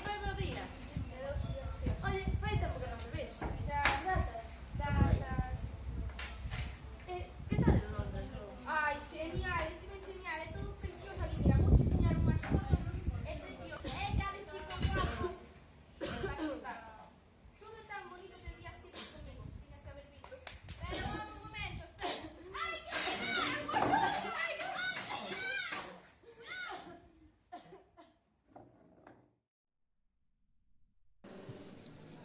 Buenos días. Oye, fai tempo que non me vexo. Xa, datas. Que tal en Londres? Ai, genial, estiven genial, é todo precioso ali. Mira, vou enseñar unhas fotos, é precioso. É cada chico guapo. Para flipar. Todo tan bonito que debías ter ido comigo. Tiñas que haber visto. Pero un momento, espera. Ai, que ai,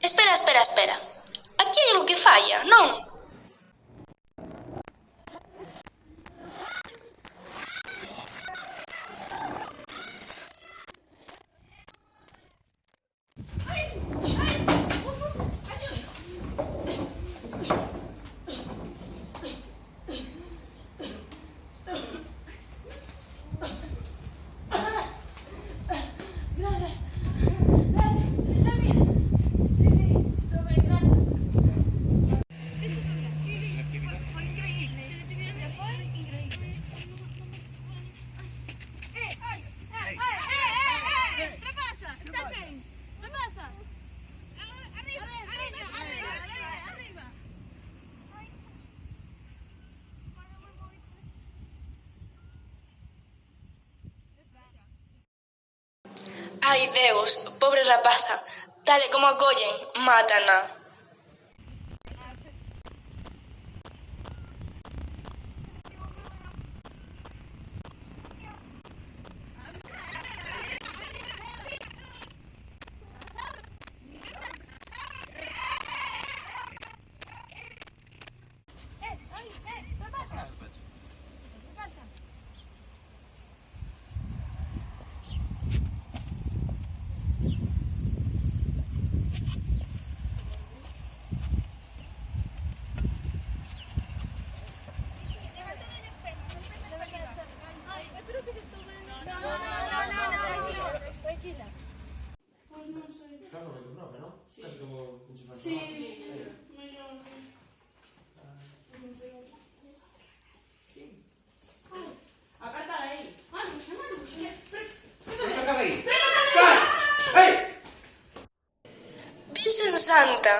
Espera, espera, espera. Aquí hai algo que falla, non? Gracias. Está bien. Sí, todo ben, gracias. Foi increíble. Foi increíble. ¿Qué pasa? ¿Estás bien? ¿Qué pasa? Arriba, arriba. Ai, Deus, pobre rapaza. Tal e como a collen, mátana. Tranquila. Claro, con tu profe, ¿no? Casi como enchufar. Sí, mellor. Aparta aí. Saca de aí! Ei! Virxen Santa,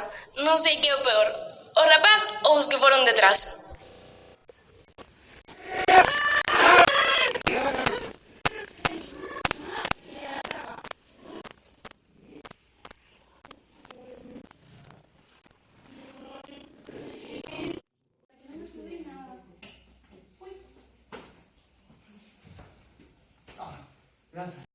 non sei que é o peor, o rapaz ou os que foron detrás. Gracias.